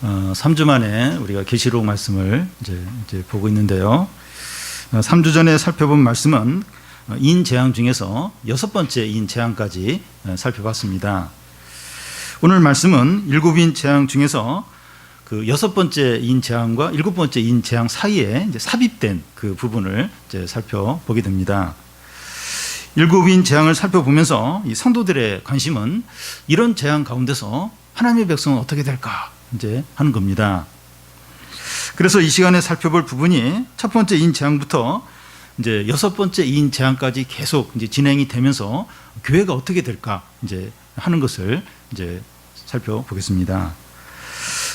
3주 만에 우리가 계시록 말씀을 이제 보고 있는데요. 3주 전에 살펴본 말씀은 인재앙 중에서 6번째 인재앙까지 살펴봤습니다. 오늘 말씀은 7인 재앙 중에서 그 6번째 인재앙과 7번째 인재앙 사이에 이제 삽입된 그 부분을 이제 살펴보게 됩니다. 7인 재앙을 살펴보면서 이 성도들의 관심은 이런 재앙 가운데서 하나님의 백성은 어떻게 될까 이제 하는 겁니다. 그래서 이 시간에 살펴볼 부분이 첫 번째 인 재앙부터 이제 6번째 인 재앙까지 계속 이제 진행이 되면서 교회가 어떻게 될까 이제 하는 것을 이제 살펴보겠습니다.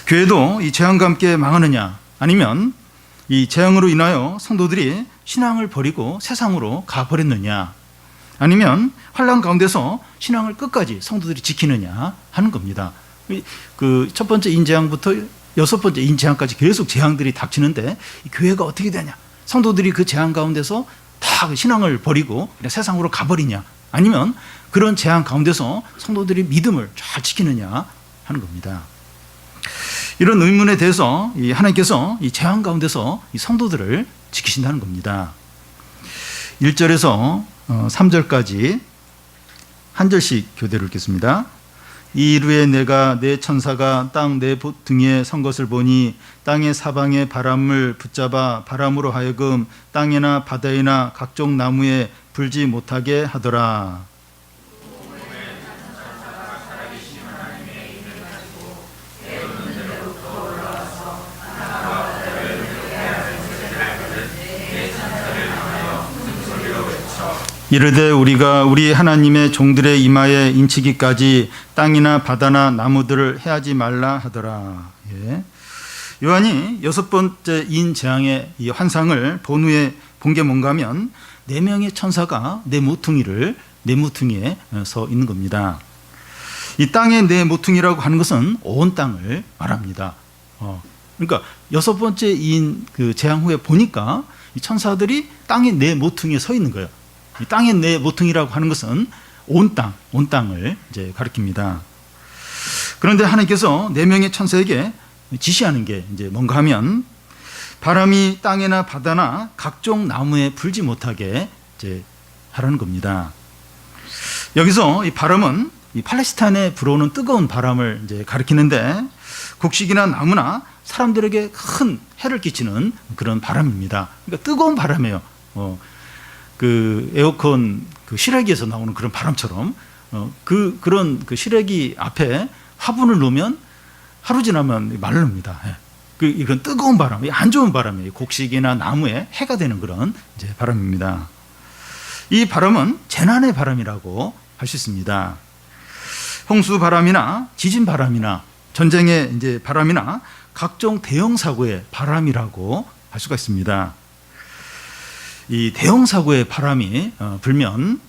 교회도 이 재앙과 함께 망하느냐, 아니면 이 재앙으로 인하여 성도들이 신앙을 버리고 세상으로 가버렸느냐, 아니면 환난 가운데서 신앙을 끝까지 성도들이 지키느냐 하는 겁니다. 그 첫 번째 인재앙부터 6번째 인재앙까지 계속 재앙들이 닥치는데 이 교회가 어떻게 되냐, 성도들이 그 재앙 가운데서 다 신앙을 버리고 그냥 세상으로 가버리냐, 아니면 그런 재앙 가운데서 성도들이 믿음을 잘 지키느냐 하는 겁니다. 이런 의문에 대해서 하나님께서 이 재앙 가운데서 이 성도들을 지키신다는 겁니다. 1절에서 3절까지 한 절씩 교대로 읽겠습니다. 이루에 내가 내 천사가 땅 내 등에 선 것을 보니 땅의 사방의 바람을 붙잡아 바람으로 하여금 땅이나 바다이나 각종 나무에 불지 못하게 하더라. 이르되 우리가 우리 하나님의 종들의 이마에 인치기까지 땅이나 바다나 나무들을 해하지 말라 하더라. 예. 요한이 6번째 인 재앙의 이 환상을 본 후에 본 게 뭔가 하면 4명의 천사가 네 모퉁이에 서 있는 겁니다. 이 땅의 네 모퉁이라고 하는 것은 온 땅을 말합니다. 그러니까 6번째 인 그 재앙 후에 보니까 이 천사들이 땅의 네 모퉁이에 서 있는 거예요. 이 땅의 네 모퉁이라고 하는 것은 온 땅을 이제 가리킵니다. 그런데 하나님께서 4명의 천사에게 지시하는 게 이제 뭔가 하면 바람이 땅이나 바다나 각종 나무에 불지 못하게 이제 하라는 겁니다. 여기서 이 바람은 이 팔레스타인에 불어오는 뜨거운 바람을 이제 가리키는데 곡식이나 나무나 사람들에게 큰 해를 끼치는 그런 바람입니다. 그러니까 뜨거운 바람이에요. 그 에어컨 그 실외기에서 나오는 그런 바람처럼 그런 그 실외기 앞에 화분을 놓으면 하루 지나면 마릅니다. 이건 뜨거운 바람, 안 좋은 바람이에요. 곡식이나 나무에 해가 되는 그런 이제 바람입니다. 이 바람은 재난의 바람이라고 할 수 있습니다. 홍수 바람이나 지진 바람이나 전쟁의 이제 바람이나 각종 대형 사고의 바람이라고 할 수가 있습니다. 이 대형 사고의 바람이 불면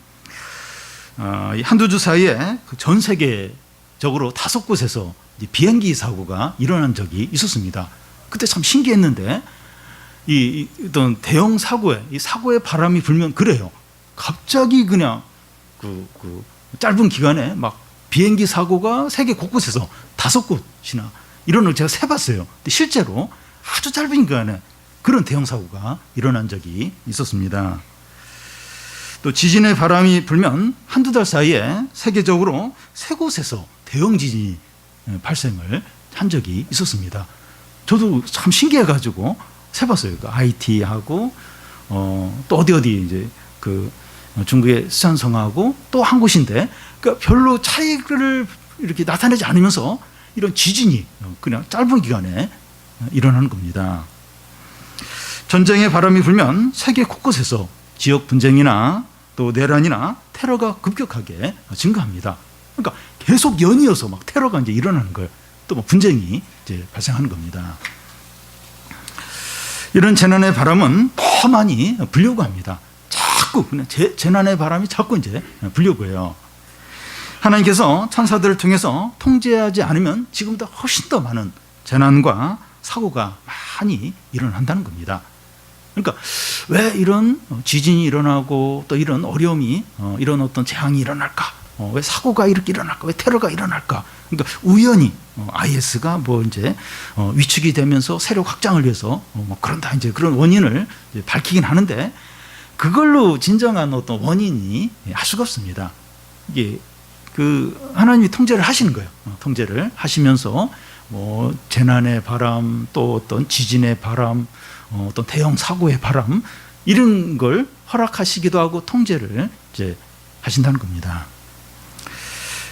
한두 주 사이에 전 세계적으로 5곳에서 비행기 사고가 일어난 적이 있었습니다. 그때 참 신기했는데 이 어떤 대형 이 사고의 바람이 불면 그래요. 갑자기 그냥 그 짧은 기간에 막 비행기 사고가 세계 곳곳에서 5곳이나 이런 걸 제가 세봤어요. 근데 실제로 아주 짧은 기간에 그런 대형 사고가 일어난 적이 있었습니다. 또 지진의 바람이 불면 한두 달 사이에 세계적으로 3곳에서 대형 지진이 발생을 한 적이 있었습니다. 저도 참 신기해가지고 세봤어요. 그 IT하고 또 어디 이제 그 중국의 스촨성하고 또 한 곳인데 그러니까 별로 차이를 이렇게 나타내지 않으면서 이런 지진이 그냥 짧은 기간에 일어나는 겁니다. 전쟁의 바람이 불면 세계 곳곳에서 지역 분쟁이나 또 내란이나 테러가 급격하게 증가합니다. 그러니까 계속 연이어서 막 테러가 이제 일어나는 거예요. 또 뭐 분쟁이 이제 발생하는 겁니다. 이런 재난의 바람은 더 많이 불려고 합니다. 자꾸 그냥 재난의 바람이 자꾸 이제 불려고 해요. 하나님께서 천사들을 통해서 통제하지 않으면 지금보다 훨씬 더 많은 재난과 사고가 많이 일어난다는 겁니다. 그러니까 왜 이런 지진이 일어나고 또 이런 어려움이 이런 어떤 재앙이 일어날까? 왜 사고가 이렇게 일어날까? 왜 테러가 일어날까? 그러니까 우연히 IS가 뭐 이제 위축이 되면서 세력 확장을 위해서 뭐 그런다 이제 그런 원인을 이제 밝히긴 하는데 그걸로 진정한 어떤 원인이 할 수가 없습니다. 이게 그 하나님이 통제를 하시는 거예요. 통제를 하시면서 뭐 재난의 바람, 또 어떤 지진의 바람, 어떤 대형 사고의 바람 이런 걸 허락하시기도 하고 통제를 이제 하신다는 겁니다.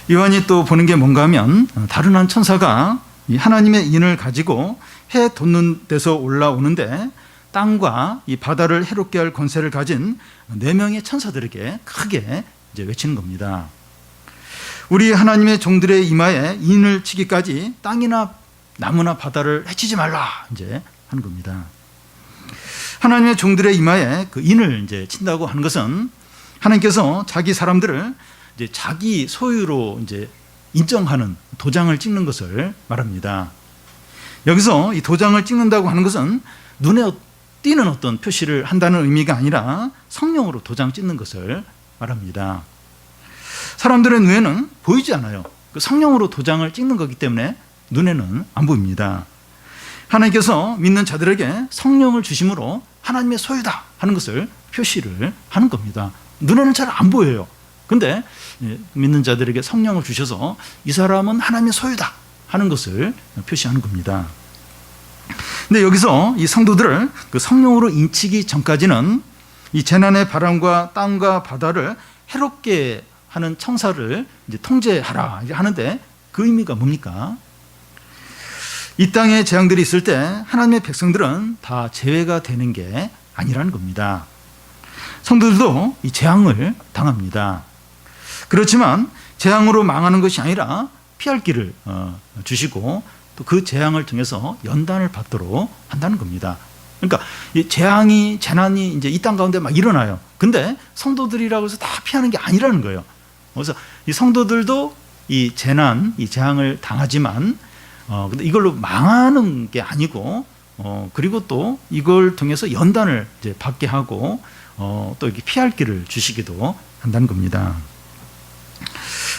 요한이 또 보는 게 뭔가 하면 다른 한 천사가 이 하나님의 인을 가지고 해 돋는 데서 올라오는데 땅과 이 바다를 해롭게 할 권세를 가진 4명의 천사들에게 크게 이제 외치는 겁니다. 우리 하나님의 종들의 이마에 인을 치기까지 땅이나 나무나 바다를 해치지 말라 이제 하는 겁니다. 하나님의 종들의 이마에 그 인을 이제 친다고 하는 것은 하나님께서 자기 사람들을 이제 자기 소유로 이제 인정하는 도장을 찍는 것을 말합니다. 여기서 이 도장을 찍는다고 하는 것은 눈에 띄는 어떤 표시를 한다는 의미가 아니라 성령으로 도장 찍는 것을 말합니다. 사람들의 눈에는 보이지 않아요. 그 성령으로 도장을 찍는 거기 때문에 눈에는 안 보입니다. 하나님께서 믿는 자들에게 성령을 주심으로 하나님의 소유다 하는 것을 표시를 하는 겁니다. 눈에는 잘 안 보여요. 근데 믿는 자들에게 성령을 주셔서 이 사람은 하나님의 소유다 하는 것을 표시하는 겁니다. 근데 여기서 이 성도들을 그 성령으로 인치기 전까지는 이 재난의 바람과 땅과 바다를 해롭게 하는 청사를 이제 통제하라 하는데 그 의미가 뭡니까? 이 땅에 재앙들이 있을 때 하나님의 백성들은 다 제외가 되는 게 아니라는 겁니다. 성도들도 이 재앙을 당합니다. 그렇지만 재앙으로 망하는 것이 아니라 피할 길을 주시고 또 그 재앙을 통해서 연단을 받도록 한다는 겁니다. 그러니까 이 재난이 이제 이 땅 가운데 막 일어나요. 근데 성도들이라고 해서 다 피하는 게 아니라는 거예요. 그래서 이 성도들도 이 재앙을 당하지만 근데 이걸로 망하는 게 아니고 그리고 또 이걸 통해서 연단을 이제 받게 하고 또 이렇게 피할 길을 주시기도 한다는 겁니다.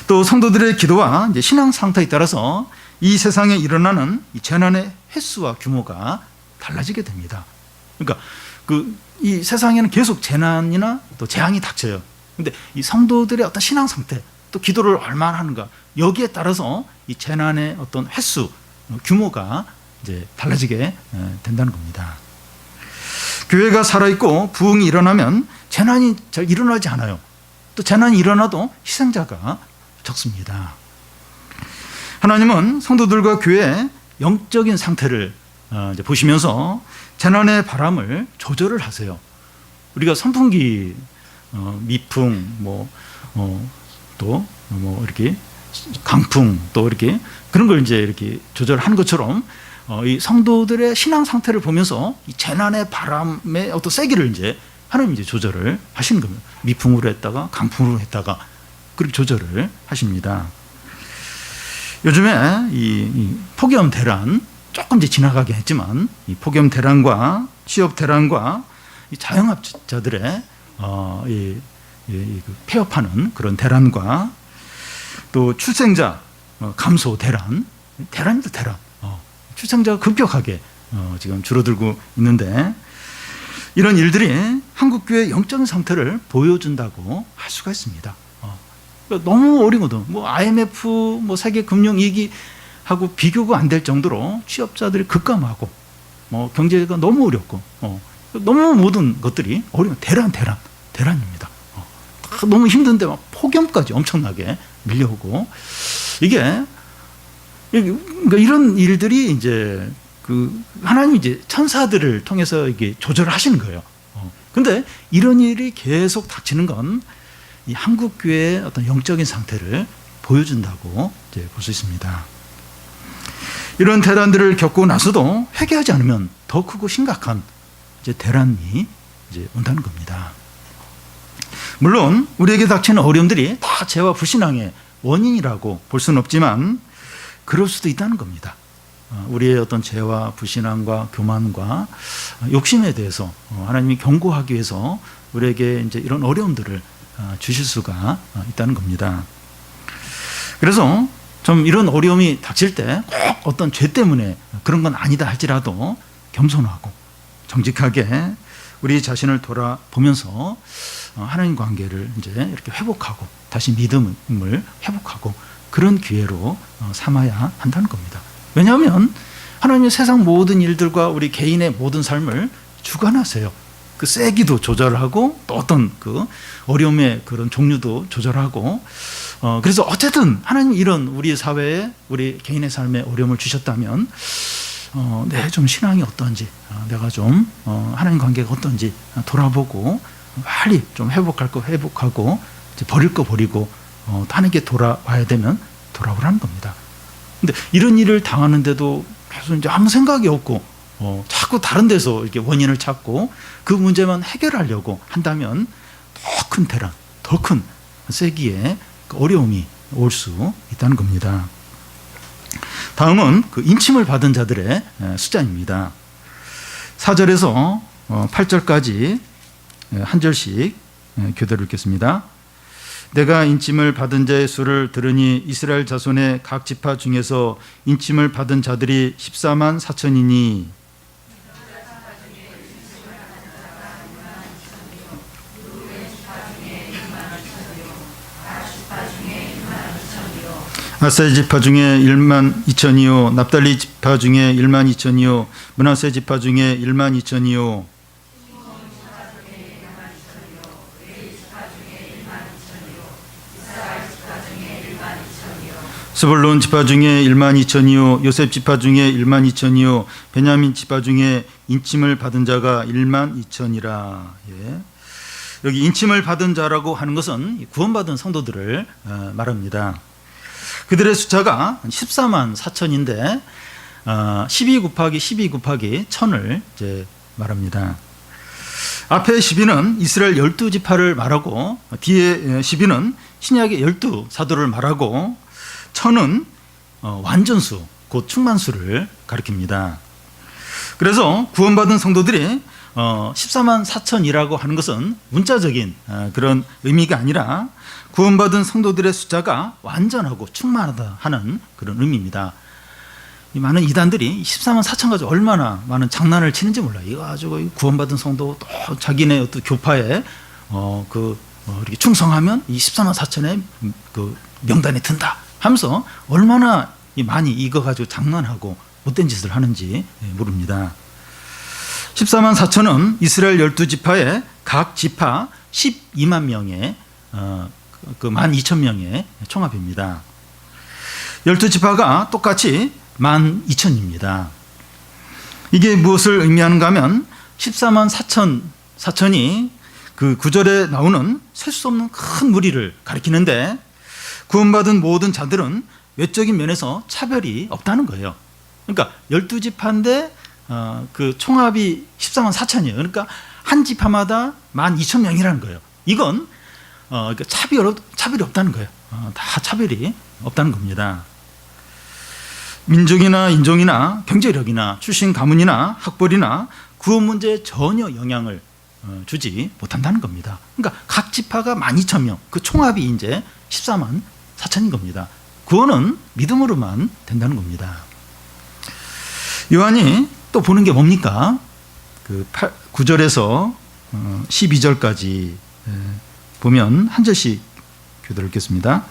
또 성도들의 기도와 이제 신앙 상태에 따라서 이 세상에 일어나는 이 재난의 횟수와 규모가 달라지게 됩니다. 그러니까 이 세상에는 계속 재난이나 또 재앙이 닥쳐요. 근데 이 성도들의 어떤 신앙 상태, 또 기도를 얼마나 하는가 여기에 따라서 이 재난의 어떤 횟수, 규모가 이제 달라지게 된다는 겁니다. 교회가 살아있고 부흥이 일어나면 재난이 잘 일어나지 않아요. 또 재난이 일어나도 희생자가 적습니다. 하나님은 성도들과 교회의 영적인 상태를 이제 보시면서 재난의 바람을 조절을 하세요. 우리가 선풍기, 미풍, 또 이렇게 강풍, 또 이렇게 그런 걸 이제 이렇게 조절하는 것처럼 이 성도들의 신앙 상태를 보면서 이 재난의 바람의 어떤 세기를 이제 하나님 이제 조절을 하시는 겁니다. 미풍으로 했다가 강풍으로 했다가 그렇게 조절을 하십니다. 요즘에 이 폭염 대란 조금 이제 지나가긴 했지만 이 폭염 대란과 취업 대란과 이 자영업자들의 폐업하는 그런 대란과 또 출생자 감소 대란입니다. 대란. 출생자가 급격하게 지금 줄어들고 있는데 이런 일들이 한국교회의 영적인 상태를 보여준다고 할 수가 있습니다. 그러니까 너무 어리거든. IMF, 세계 금융 위기하고 비교가 안 될 정도로 취업자들이 급감하고, 경제가 너무 어렵고, 너무 모든 것들이 어려운 대란입니다. 너무 힘든데 막 폭염까지 엄청나게 밀려오고 그러니까 이런 일들이 이제 하나님이 이제 천사들을 통해서 이게 조절을 하시는 거예요. 근데 이런 일이 계속 닥치는 건 이 한국 교회의 어떤 영적인 상태를 보여준다고 이제 볼 수 있습니다. 이런 대란들을 겪고 나서도 회개하지 않으면 더 크고 심각한 이제 대란이 이제 온다는 겁니다. 물론 우리에게 닥치는 어려움들이 다 죄와 불신앙의 원인이라고 볼 수는 없지만 그럴 수도 있다는 겁니다. 우리의 어떤 죄와 불신앙과 교만과 욕심에 대해서 하나님이 경고하기 위해서 우리에게 이제 이런 어려움들을 주실 수가 있다는 겁니다. 그래서 좀 이런 어려움이 닥칠 때 꼭 어떤 죄 때문에 그런 건 아니다 할지라도 겸손하고 정직하게 우리 자신을 돌아보면서 하나님 관계를 이제 이렇게 회복하고 다시 믿음을 회복하고 그런 기회로 삼아야 한다는 겁니다. 왜냐하면 하나님의 세상 모든 일들과 우리 개인의 모든 삶을 주관하세요. 그 세기도 조절하고 또 어떤 그 어려움의 그런 종류도 조절하고 그래서 어쨌든 하나님 이런 우리 사회에 우리 개인의 삶에 어려움을 주셨다면 내 좀 신앙이 어떤지 내가 좀 하나님 관계가 어떤지 돌아보고 빨리 좀 회복할 거 회복하고 이제 버릴 거 버리고 하나님께 돌아와야 되면 돌아오라는 겁니다. 근데 이런 일을 당하는데도 계속 이제 아무 생각이 없고 자꾸 다른 데서 이렇게 원인을 찾고 그 문제만 해결하려고 한다면 더 큰 대란, 더 큰 세기의 어려움이 올 수 있다는 겁니다. 다음은 그 인침을 받은 자들의 숫자입니다. 4절에서 8절까지 한 절씩 교대로 읽겠습니다. 내가 인침을 받은 자의 수를 들으니 이스라엘 자손의 각 지파 중에서 인침을 받은 자들이 14만 4천이니 아사의 지파 중에 1만 2천이요 납달리 지파 중에 1만 2천이요 므낫세 지파 중에 1만 2천이요 스불론 지파 중에 1만 2천이요 요셉 지파 중에 1만 2천이요 베냐민 지파 중에 인침을 받은 자가 1만 2천이라. 예. 여기 인침을 받은 자라고 하는 것은 구원받은 성도들을 말합니다. 그들의 숫자가 14만 4천인데 12 곱하기 12 곱하기 1000을 이제 말합니다. 앞에 12는 이스라엘 12지파를 말하고 뒤에 12는 신약의 12사도를 말하고 1000은 완전수, 곧 충만수를 가리킵니다. 그래서 구원받은 성도들이 14만 4천이라고 하는 것은 문자적인 그런 의미가 아니라 구원받은 성도들의 숫자가 완전하고 충만하다 하는 그런 의미입니다. 이 많은 이단들이 14만 4천 가지고 얼마나 많은 장난을 치는지 몰라요. 이거 가지고 구원받은 성도 또 자기네 어떤 교파에 이렇게 충성하면 이 14만 4천의 그 명단에 든다 하면서 얼마나 많이 이거 가지고 장난하고 못된 짓을 하는지 모릅니다. 14만 4천은 이스라엘 12지파의 각 지파 12만 명의 그 12,000명의 총합입니다. 12지파가 똑같이 12,000입니다. 이게 무엇을 의미하는가 하면 14만 4천이 그 9절에 나오는 셀 수 없는 큰 무리를 가리키는데 구원받은 모든 자들은 외적인 면에서 차별이 없다는 거예요. 그러니까 12지파인데 그 총합이 14만 4천이에요. 그러니까 한 지파마다 12,000명이라는 거예요. 이건 그러니까 차별이 없다는 거예요. 다 차별이 없다는 겁니다. 민족이나 인종이나 경제력이나 출신 가문이나 학벌이나 구원 문제에 전혀 영향을 주지 못한다는 겁니다. 그러니까 각 지파가 12,000명, 그 총합이 이제 14만 4천인 겁니다. 구원은 믿음으로만 된다는 겁니다. 요한이 또 보는 게 뭡니까? 그 9절에서 12절까지 보면 한 절씩 교대로 읽겠습니다.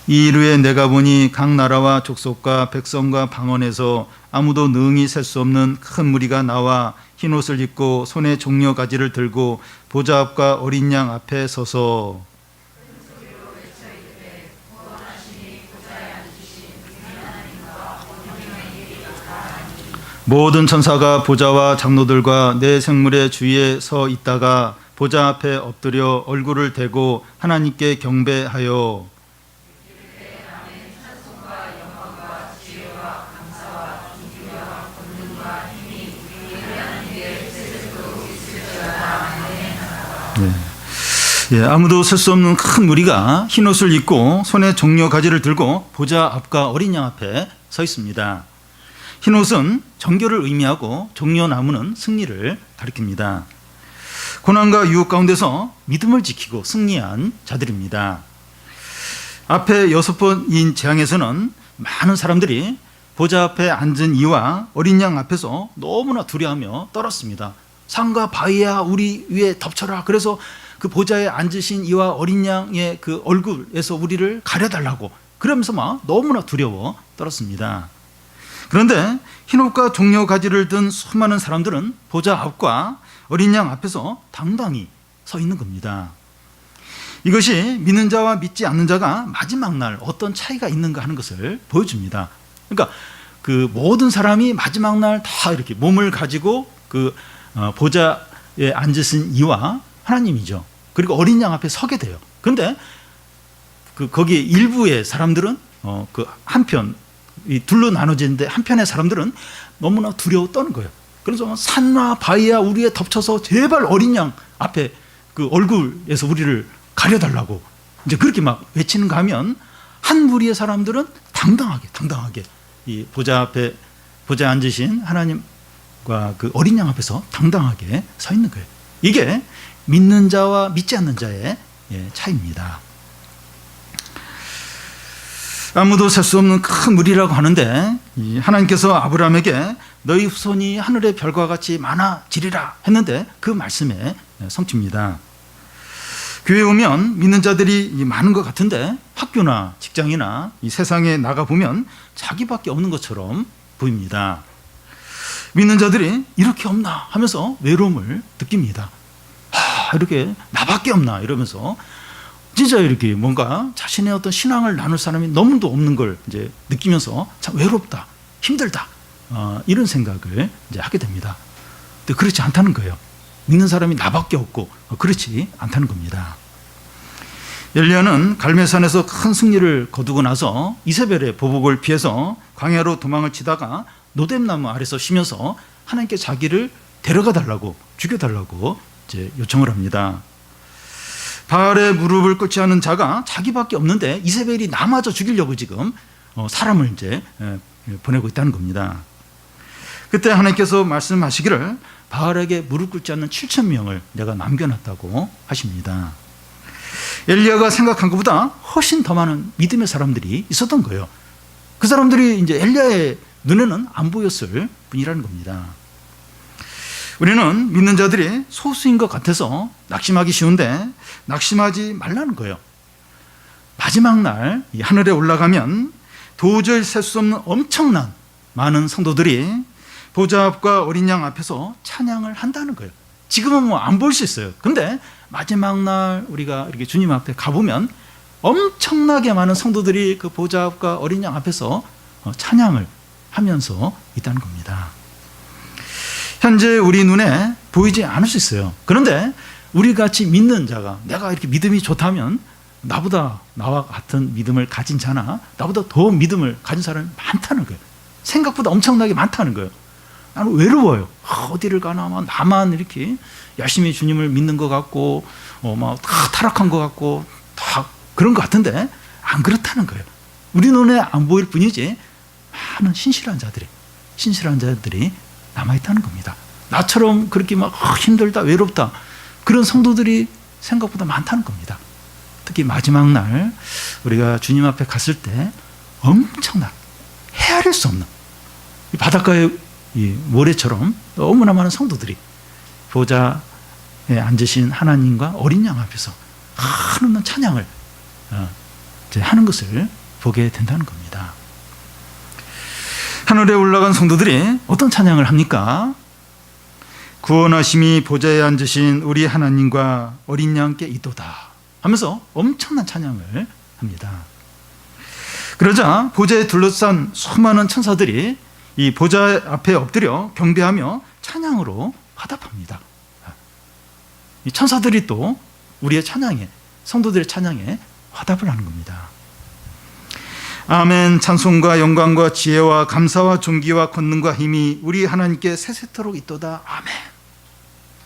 이 이르에 내가 보니 각 나라와 족속과 백성과 방언에서 아무도 능히 셀 수 없는 큰 무리가 나와 흰옷을 입고 손에 종려 가지를 들고 보좌 앞과 어린 양 앞에 서서 모든 천사가 보좌와 장로들과 내 생물의 주위에 서 있다가 보좌 앞에 엎드려 얼굴을 대고 하나님께 경배하여 아무도 셀 수 없는 큰 무리가 흰옷을 입고 손에 종려 가지를 들고 보좌 앞과 어린 양 앞에 서 있습니다. 흰옷은 정결을 의미하고 종려나무는 승리를 가리킵니다. 고난과 유혹 가운데서 믿음을 지키고 승리한 자들입니다. 앞에 6번인 재앙에서는 많은 사람들이 보좌 앞에 앉은 이와 어린 양 앞에서 너무나 두려워하며 떨었습니다. 산과 바위야 우리 위에 덮쳐라. 그래서 그 보좌에 앉으신 이와 어린 양의 그 얼굴에서 우리를 가려달라고 그러면서 막 너무나 두려워 떨었습니다. 그런데 흰옷과 종려 가지를 든 수많은 사람들은 보좌 앞과 어린 양 앞에서 당당히 서 있는 겁니다. 이것이 믿는 자와 믿지 않는 자가 마지막 날 어떤 차이가 있는가 하는 것을 보여줍니다. 그러니까 그 모든 사람이 마지막 날 다 이렇게 몸을 가지고 그 보좌에 앉으신 이와 하나님이죠. 그리고 어린 양 앞에 서게 돼요. 그런데 그 거기에 일부의 사람들은 그 한편 이 둘로 나눠지는데 한편의 사람들은 너무나 두려워 떠는 거예요. 그래서 산과 바위야 우리에 덮쳐서 제발 어린 양 앞에 그 얼굴에서 우리를 가려달라고 이제 그렇게 막 외치는가 하면 한 무리의 사람들은 당당하게 이 보좌 앞에 보좌에 앉으신 하나님과 그 어린 양 앞에서 당당하게 서 있는 거예요. 이게 믿는 자와 믿지 않는 자의 차이입니다. 아무도 셀 수 없는 큰 무리라고 하는데 하나님께서 아브라함에게 너희 후손이 하늘의 별과 같이 많아지리라 했는데 그 말씀의 성취입니다. 교회에 오면 믿는 자들이 많은 것 같은데 학교나 직장이나 이 세상에 나가보면 자기밖에 없는 것처럼 보입니다. 믿는 자들이 이렇게 없나 하면서 외로움을 느낍니다. 이렇게 나밖에 없나 이러면서 진짜 이렇게 뭔가 자신의 어떤 신앙을 나눌 사람이 너무도 없는 걸 이제 느끼면서 참 외롭다, 힘들다 이런 생각을 이제 하게 됩니다. 근데 그렇지 않다는 거예요. 믿는 사람이 나밖에 없고 그렇지 않다는 겁니다. 엘리야는 갈멜산에서 큰 승리를 거두고 나서 이세벨의 보복을 피해서 광야로 도망을 치다가 노뎀나무 아래서 쉬면서 하나님께 자기를 데려가 달라고 죽여달라고 이제 요청을 합니다. 바알의 무릎을 꿇지 않은 자가 자기밖에 없는데 이세벨이 나마저 죽이려고 지금 사람을 이제 보내고 있다는 겁니다. 그때 하나님께서 말씀하시기를 바알에게 무릎 꿇지 않는 7,000명을 내가 남겨놨다고 하십니다. 엘리야가 생각한 것보다 훨씬 더 많은 믿음의 사람들이 있었던 거예요. 그 사람들이 이제 엘리야의 눈에는 안 보였을 뿐이라는 겁니다. 우리는 믿는 자들이 소수인 것 같아서 낙심하기 쉬운데 낙심하지 말라는 거예요. 마지막 날 이 하늘에 올라가면 도저히 셀 수 없는 엄청난 많은 성도들이 보좌 앞과 어린 양 앞에서 찬양을 한다는 거예요. 지금은 뭐 안 볼 수 있어요. 근데 마지막 날 우리가 이렇게 주님 앞에 가보면 엄청나게 많은 성도들이 그 보좌 앞과 어린 양 앞에서 찬양을 하면서 있다는 겁니다. 현재 우리 눈에 보이지 않을 수 있어요. 그런데 우리 같이 믿는 자가 내가 이렇게 믿음이 좋다면 나보다 나와 같은 믿음을 가진 자나 나보다 더 믿음을 가진 사람이 많다는 거예요. 생각보다 엄청나게 많다는 거예요. 나는 외로워요. 어디를 가나 나만 이렇게 열심히 주님을 믿는 것 같고 막 다 타락한 것 같고 다 그런 것 같은데 안 그렇다는 거예요. 우리 눈에 안 보일 뿐이지 많은 신실한 자들이 남아있다는 겁니다. 나처럼 그렇게 막 힘들다 외롭다 그런 성도들이 생각보다 많다는 겁니다. 특히 마지막 날 우리가 주님 앞에 갔을 때 엄청난 헤아릴 수 없는 바닷가의 이 모래처럼 너무나 많은 성도들이 보좌에 앉으신 하나님과 어린 양 앞에서 한없는 찬양을 하는 것을 보게 된다는 겁니다. 하늘에 올라간 성도들이 어떤 찬양을 합니까? 구원하심이 보좌에 앉으신 우리 하나님과 어린 양께 있도다 하면서 엄청난 찬양을 합니다. 그러자 보좌에 둘러싼 수많은 천사들이 이 보좌 앞에 엎드려 경배하며 찬양으로 화답합니다. 이 천사들이 또 우리의 찬양에, 성도들의 찬양에 화답을 하는 겁니다. 아멘. 찬송과 영광과 지혜와 감사와 존귀와 권능과 힘이 우리 하나님께 세세토록 있도다. 아멘.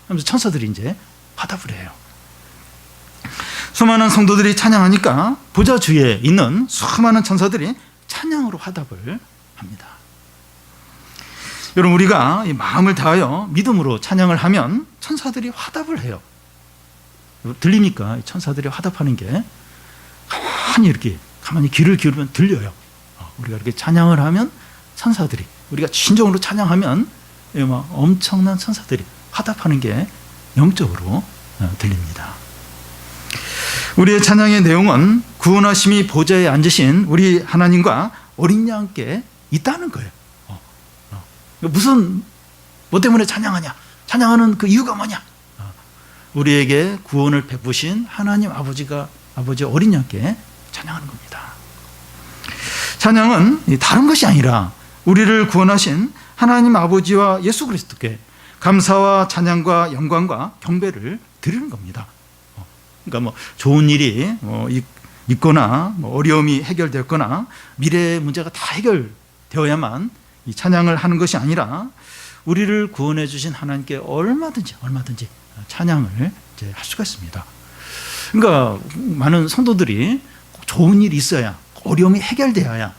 하면서 천사들이 이제 화답을 해요. 수많은 성도들이 찬양하니까 보좌 주위에 있는 수많은 천사들이 찬양으로 화답을 합니다. 여러분, 우리가 이 마음을 다하여 믿음으로 찬양을 하면 천사들이 화답을 해요. 들립니까? 천사들이 화답하는 게 가만히 귀를 기울이면 들려요. 우리가 이렇게 찬양을 하면 천사들이, 우리가 진정으로 찬양하면 막 엄청난 천사들이 화답하는 게 영적으로 들립니다. 우리의 찬양의 내용은 구원하심이 보좌에 앉으신 우리 하나님과 어린 양께 있다는 거예요. 무슨 뭐 때문에 찬양하냐? 찬양하는 그 이유가 뭐냐? 우리에게 구원을 베푸신 하나님 아버지 어린 양께 찬양하는 겁니다. 찬양은 다른 것이 아니라 우리를 구원하신 하나님 아버지와 예수 그리스도께 감사와 찬양과 영광과 경배를 드리는 겁니다. 그러니까 뭐 좋은 일이 있거나 어려움이 해결됐거나 미래의 문제가 다 해결되어야만 이 찬양을 하는 것이 아니라 우리를 구원해 주신 하나님께 얼마든지 찬양을 이제 할 수가 있습니다. 그러니까 많은 성도들이 좋은 일이 있어야, 어려움이 해결되어야,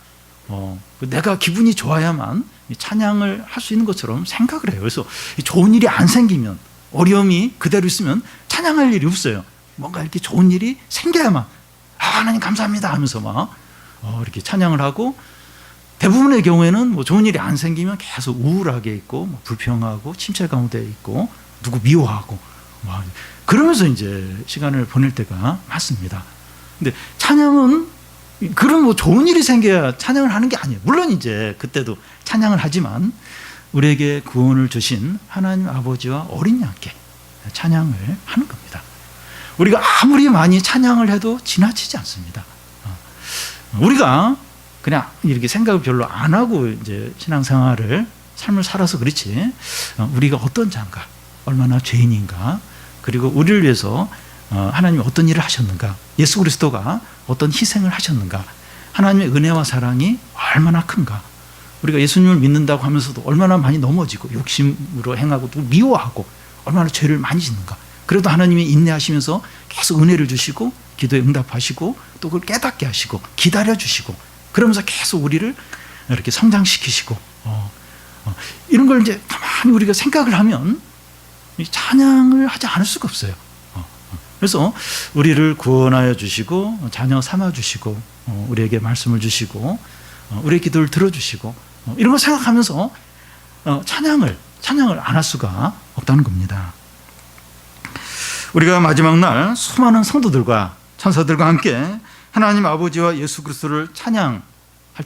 내가 기분이 좋아야만 찬양을 할 수 있는 것처럼 생각을 해요. 그래서 좋은 일이 안 생기면, 어려움이 그대로 있으면 찬양할 일이 없어요. 뭔가 이렇게 좋은 일이 생겨야만 하나님 감사합니다 하면서 막 이렇게 찬양을 하고, 대부분의 경우에는 뭐 좋은 일이 안 생기면 계속 우울하게 있고 불평하고 침체 가운데 있고 누구 미워하고 그러면서 이제 시간을 보낼 때가 많습니다. 근데 찬양은 그런 뭐 좋은 일이 생겨야 찬양을 하는 게 아니에요. 물론 이제 그때도 찬양을 하지만 우리에게 구원을 주신 하나님 아버지와 어린 양께 찬양을 하는 겁니다. 우리가 아무리 많이 찬양을 해도 지나치지 않습니다. 우리가 그냥 이렇게 생각을 별로 안 하고 이제 신앙생활을, 삶을 살아서 그렇지, 우리가 어떤 자인가, 얼마나 죄인인가, 그리고 우리를 위해서 하나님이 어떤 일을 하셨는가, 예수 그리스도가 어떤 희생을 하셨는가, 하나님의 은혜와 사랑이 얼마나 큰가, 우리가 예수님을 믿는다고 하면서도 얼마나 많이 넘어지고 욕심으로 행하고 또 미워하고 얼마나 죄를 많이 짓는가, 그래도 하나님이 인내하시면서 계속 은혜를 주시고 기도에 응답하시고 또 그걸 깨닫게 하시고 기다려주시고 그러면서 계속 우리를 이렇게 성장시키시고 이런 걸 이제 가만히 우리가 생각을 하면 찬양을 하지 않을 수가 없어요. 그래서 우리를 구원하여 주시고 자녀 삼아 주시고 우리에게 말씀을 주시고 우리의 기도를 들어주시고 이런 걸 생각하면서 찬양을 안 할 수가 없다는 겁니다. 우리가 마지막 날 수많은 성도들과 천사들과 함께 하나님 아버지와 예수 그리스도를 찬양할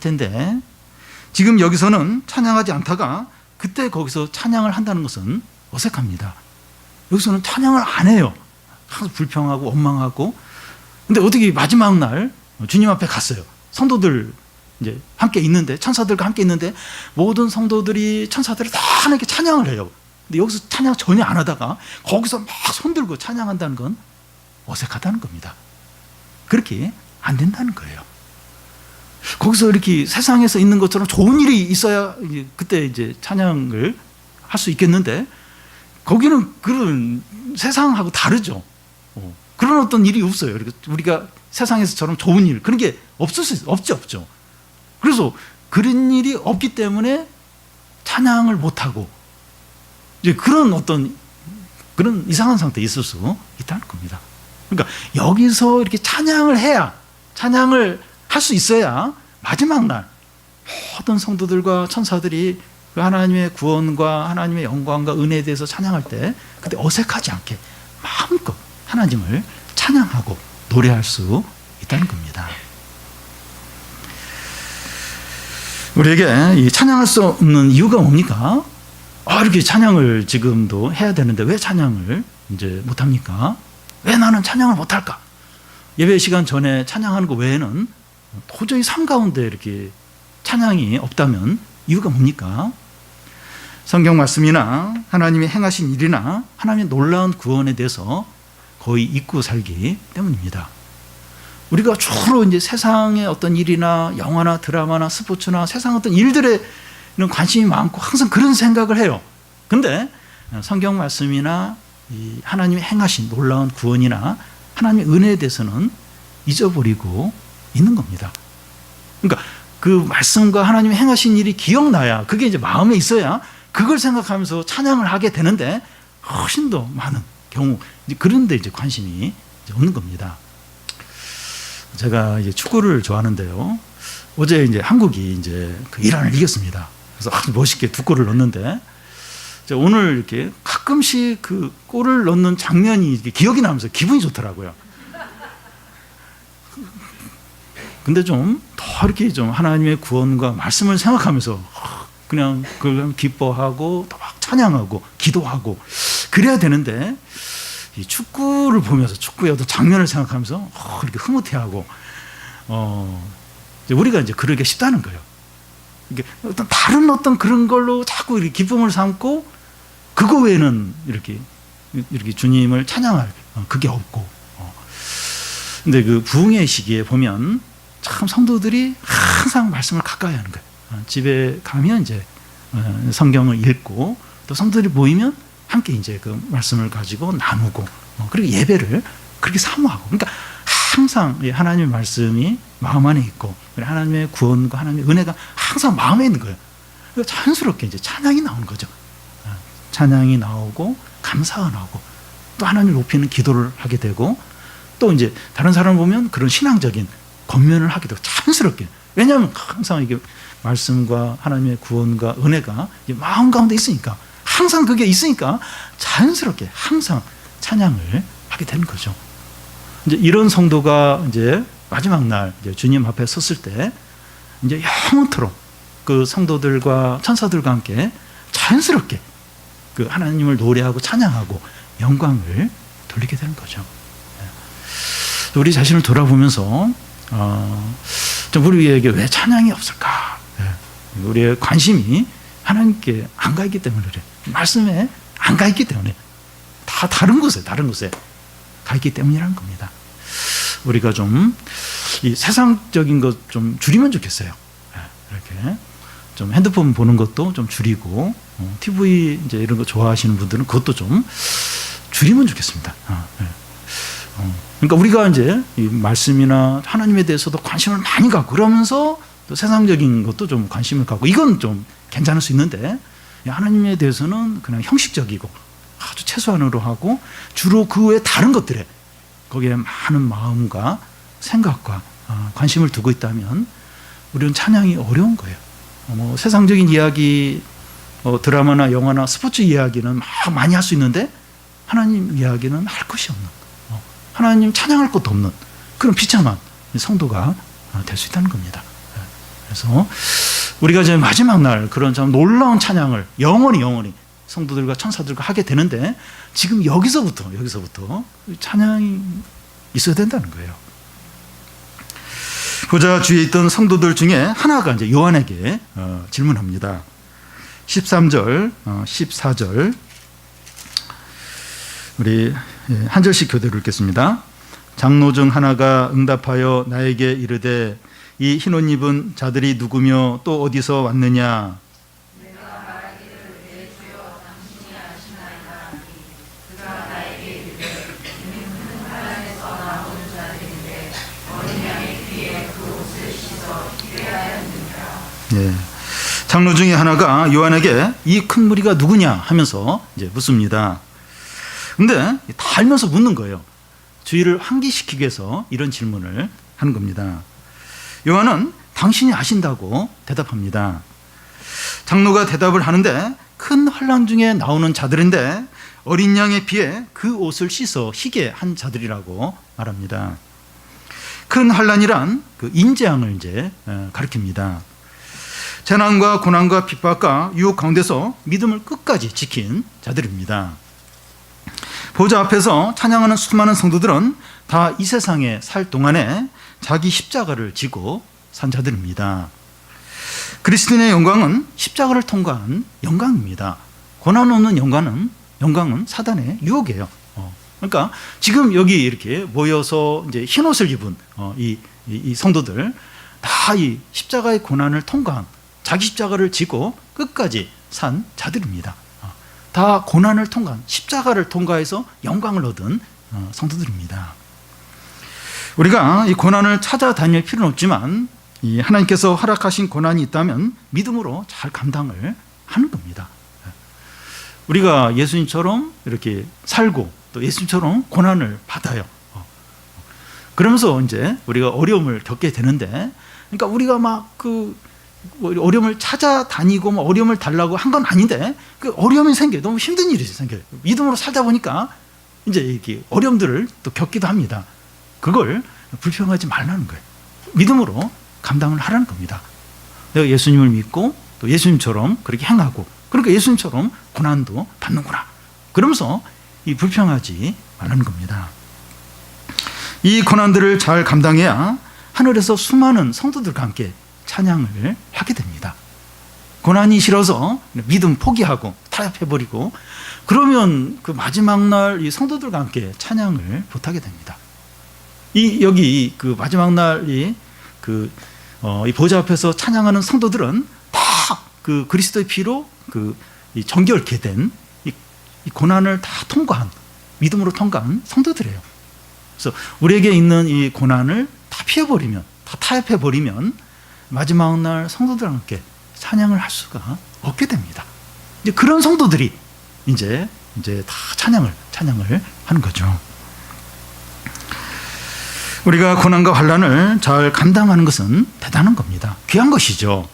텐데, 지금 여기서는 찬양하지 않다가 그때 거기서 찬양을 한다는 것은 어색합니다. 여기서는 찬양을 안 해요. 항상 불평하고 원망하고. 근데 어떻게 마지막 날 주님 앞에 갔어요. 성도들 이제 함께 있는데, 천사들과 함께 있는데 모든 성도들이, 천사들이 다 하나님께 찬양을 해요. 근데 여기서 찬양 전혀 안 하다가 거기서 막 손들고 찬양한다는 건 어색하다는 겁니다. 그렇게 안 된다는 거예요. 거기서 이렇게 세상에서 있는 것처럼 좋은 일이 있어야 그때 이제 찬양을 할 수 있겠는데, 거기는 그런 세상하고 다르죠. 그런 어떤 일이 없어요. 우리가 세상에서처럼 좋은 일, 그런 게 없죠. 그래서 그런 일이 없기 때문에 찬양을 못하고 이제 그런 어떤 그런 이상한 상태에 있을 수 있다는 겁니다. 그러니까 여기서 이렇게 찬양을 해야, 찬양을 할 수 있어야 마지막 날 모든 성도들과 천사들이 그 하나님의 구원과 하나님의 영광과 은혜에 대해서 찬양할 때 그때 어색하지 않게 마음껏 하나님을 찬양하고 노래할 수 있다는 겁니다. 우리에게 이 찬양할 수 없는 이유가 뭡니까? 이렇게 찬양을 지금도 해야 되는데 왜 찬양을 이제 못합니까? 왜 나는 찬양을 못할까? 예배 시간 전에 찬양하는 거 외에는 도저히 삶 가운데 이렇게 찬양이 없다면 이유가 뭡니까? 성경 말씀이나 하나님이 행하신 일이나 하나님의 놀라운 구원에 대해서 거의 잊고 살기 때문입니다. 우리가 주로 이제 세상의 어떤 일이나 영화나 드라마나 스포츠나 세상 어떤 일들에 관심이 많고 항상 그런 생각을 해요. 근데 성경 말씀이나 이 하나님이 행하신 놀라운 구원이나 하나님의 은혜에 대해서는 잊어버리고 있는 겁니다. 그러니까 그 말씀과 하나님이 행하신 일이 기억나야, 그게 이제 마음에 있어야 그걸 생각하면서 찬양을 하게 되는데 훨씬 더 많은 경우 그런데 이제 관심이 이제 없는 겁니다. 제가 이제 축구를 좋아하는데요. 어제 이제 한국이 이제 그 이란을 이겼습니다. 그래서 아주 멋있게 두 골을 넣었는데 오늘 이렇게 가끔씩 그 골을 넣는 장면이 기억이 나면서 기분이 좋더라고요. 근데 좀 더 이렇게 좀 하나님의 구원과 말씀을 생각하면서 그냥 그걸 기뻐하고 또 막 찬양하고 기도하고 그래야 되는데 이 축구를 보면서 축구의 어떤 장면을 생각하면서 이렇게 흐뭇해하고 우리가 이제 그러기 쉽다는 거예요. 이게 어떤 다른 어떤 그런 걸로 자꾸 이렇게 기쁨을 삼고 그거 외에는 이렇게 주님을 찬양할 그게 없고. 근데 그 부흥의 시기에 보면 참 성도들이 항상 말씀을 가까이 하는 거예요. 집에 가면 이제 성경을 읽고 또 성도들이 모이면 함께 이제 그 말씀을 가지고 나누고 그리고 예배를 그렇게 사모하고 그러니까 항상 하나님의 말씀이 마음 안에 있고 하나님의 구원과 하나님의 은혜가 항상 마음에 있는 거예요. 그래서 자연스럽게 이제 찬양이 나오는 거죠. 찬양이 나오고 감사가 나오고 또 하나님을 높이는 기도를 하게 되고 또 이제 다른 사람 보면 그런 신앙적인 권면을 하게 되고 자연스럽게 왜냐하면 항상 이게 말씀과 하나님의 구원과 은혜가 마음 가운데 있으니까 항상 그게 있으니까 자연스럽게 항상 찬양을 하게 되는 거죠. 이제 이런 성도가 이제 마지막 날 이제 주님 앞에 섰을 때 이제 영원토록 그 성도들과 천사들과 함께 자연스럽게 그 하나님을 노래하고 찬양하고 영광을 돌리게 되는 거죠. 우리 자신을 돌아보면서 좀 우리에게 왜 찬양이 없을까? 우리의 관심이 하나님께 안 가 있기 때문에 그래. 말씀에 안 가 있기 때문에 다 다른 곳에 가 있기 때문이라는 겁니다. 우리가 좀 이 세상적인 것 좀 줄이면 좋겠어요. 이렇게 좀 핸드폰 보는 것도 좀 줄이고 TV 이제 이런 거 좋아하시는 분들은 그것도 좀 줄이면 좋겠습니다. 그러니까 우리가 이제 이 말씀이나 하나님에 대해서도 관심을 많이 갖고 그러면서 또 세상적인 것도 좀 관심을 갖고 이건 좀 괜찮을 수 있는데 하나님에 대해서는 그냥 형식적이고 아주 최소한으로 하고 주로 그 외 다른 것들에 거기에 많은 마음과 생각과 관심을 두고 있다면 우리는 찬양이 어려운 거예요. 뭐 세상적인 이야기 드라마나 영화나 스포츠 이야기는 막 많이 할 수 있는데 하나님 이야기는 할 것이 없는 하나님 찬양할 것도 없는 그런 비참한 성도가 될 수 있다는 겁니다. 그래서 우리가 이제 마지막 날 그런 참 놀라운 찬양을 영원히 성도들과 천사들과 하게 되는데 지금 여기서부터 찬양이 있어야 된다는 거예요. 보좌 주위에 있던 성도들 중에 하나가 이제 요한에게 질문합니다. 13절, 14절 우리 한 절씩 교대로 읽겠습니다. 장로 중 하나가 응답하여 나에게 이르되 이 흰 옷 입은 자들이 누구며 또 어디서 왔느냐? 내가 말하기를 내 주여 당신이 아시나이다. 그가 나에게 이르되 이는 큰 환란에서 나오는 자들인데 어린 양의 귀에 그 옷을 씻어 입게 하였느니라. 예. 장로 중에 하나가 요한에게 이 큰 무리가 누구냐 하면서 이제 묻습니다. 근데 다 알면서 묻는 거예요. 주의를 환기시키기 위해서 이런 질문을 하는 겁니다. 요한은 당신이 아신다고 대답합니다. 장로가 대답을 하는데 큰 환란 중에 나오는 자들인데 어린 양에 비해 그 옷을 씻어 희게 한 자들이라고 말합니다. 큰 환란이란 그 인재앙을 이제 가리킵니다. 재난과 고난과 핍박과 유혹 가운데서 믿음을 끝까지 지킨 자들입니다. 보좌 앞에서 찬양하는 수많은 성도들은 다 이 세상에 살 동안에 자기 십자가를 지고 산 자들입니다. 그리스도인의 영광은 십자가를 통과한 영광입니다. 고난 없는 영광은 사단의 유혹이에요. 그러니까 지금 여기 이렇게 모여서 이제 흰 옷을 입은 이 성도들 다 이 십자가의 고난을 통과한 자기 십자가를 지고 끝까지 산 자들입니다. 다 고난을 통과한 십자가를 통과해서 영광을 얻은 성도들입니다. 우리가 이 고난을 찾아다닐 필요는 없지만 이 하나님께서 허락하신 고난이 있다면 믿음으로 잘 감당을 하는 겁니다. 우리가 예수님처럼 이렇게 살고 또 예수님처럼 고난을 받아요. 그러면서 이제 우리가 어려움을 겪게 되는데, 그러니까 우리가 막 그 어려움을 찾아다니고 뭐 어려움을 달라고 한 건 아닌데 그 어려움이 생겨요. 너무 힘든 일이 생겨요. 믿음으로 살다 보니까 이제 이렇게 어려움들을 또 겪기도 합니다. 그걸 불평하지 말라는 거예요. 믿음으로 감당을 하라는 겁니다. 내가 예수님을 믿고 또 예수님처럼 그렇게 행하고, 그러니까 예수님처럼 고난도 받는구나. 그러면서 이 불평하지 말라는 겁니다. 이 고난들을 잘 감당해야 하늘에서 수많은 성도들과 함께 찬양을 하게 됩니다. 고난이 싫어서 믿음 포기하고 타협해버리고 그러면 그 마지막 날 이 성도들과 함께 찬양을 못하게 됩니다. 여기 그 마지막 날 이 보좌 앞에서 찬양하는 성도들은 다 그 그리스도의 피로 이 정결케 된 이 고난을 다 통과한, 믿음으로 통과한 성도들이에요. 그래서 우리에게 있는 이 고난을 다 피해버리면, 다 타협해버리면 마지막 날 성도들과 함께 찬양을 할 수가 없게 됩니다. 이제 그런 성도들이 이제 다 찬양을 하는 거죠. 우리가 고난과 환난을 잘 감당하는 것은 대단한 겁니다. 귀한 것이죠.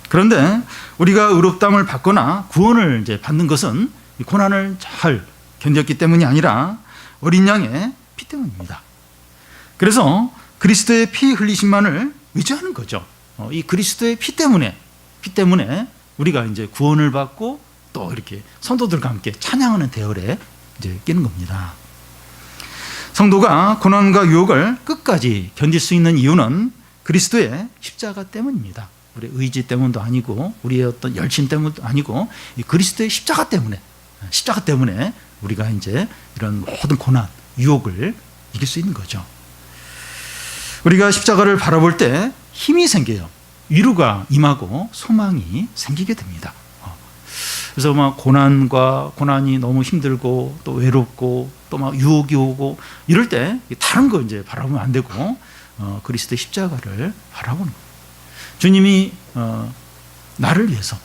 그런데 우리가 의롭다함을 받거나 구원을 이제 받는 것은 이 고난을 잘 견뎠기 때문이 아니라 어린 양의 피 때문입니다. 그래서 그리스도의 피 흘리심만을 의지하는 거죠. 이 그리스도의 피 때문에 우리가 이제 구원을 받고 또 이렇게 성도들과 함께 찬양하는 대열에 이제 끼는 겁니다. 성도가 고난과 유혹을 끝까지 견딜 수 있는 이유는 그리스도의 십자가 때문입니다. 우리의 의지 때문도 아니고 우리의 어떤 열심 때문도 아니고 이 그리스도의 십자가 때문에 우리가 이제 이런 모든 고난, 유혹을 이길 수 있는 거죠. 우리가 십자가를 바라볼 때 힘이 생겨요. 위로가 임하고 소망이 생기게 됩니다. 그래서 막 고난이 너무 힘들고 또 외롭고 또 막 유혹이 오고 이럴 때 다른 거 이제 바라보면 안 되고 그리스도의 십자가를 바라보는 거예요. 주님이 나를 위해서,